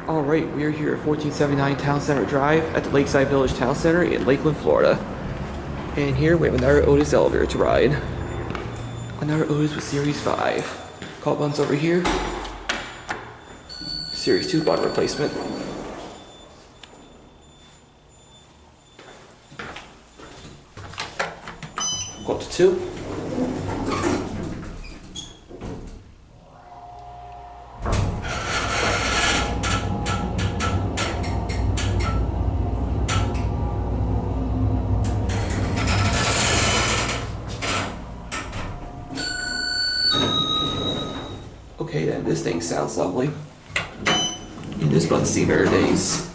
Alright, we are here at 1479 Town Center Drive at the Lakeside Village Town Center in Lakeland, Florida. And here we have another Otis elevator to ride. Another Otis with Series 5. Call buttons over here. Series 2 button replacement. Go up to 2. Okay then, this thing sounds lovely. And this button's seen better days.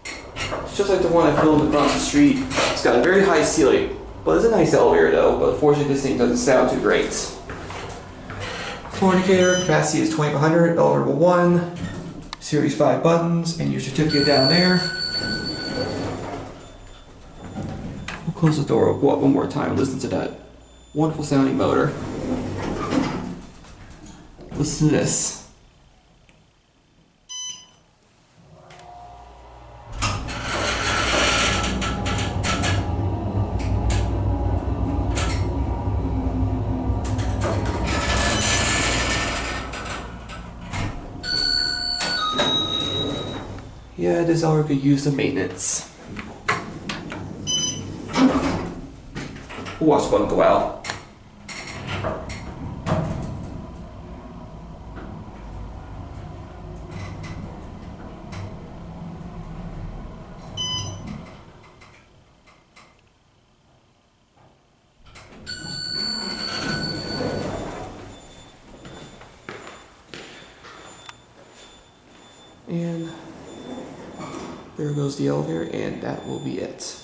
It's just like the one I filmed across the street. It's got a very high ceiling, but it's a nice elevator though, but unfortunately this thing doesn't sound too great. Floor indicator, capacity is 2500, elevator 1, Series 5 buttons, and your certificate down there. We'll close the door, we'll go up one more time and listen to that wonderful sounding motor. Listen to this. Yeah, this elevator could use some maintenance. We'll watch one go out. And there goes the elevator, and that will be it.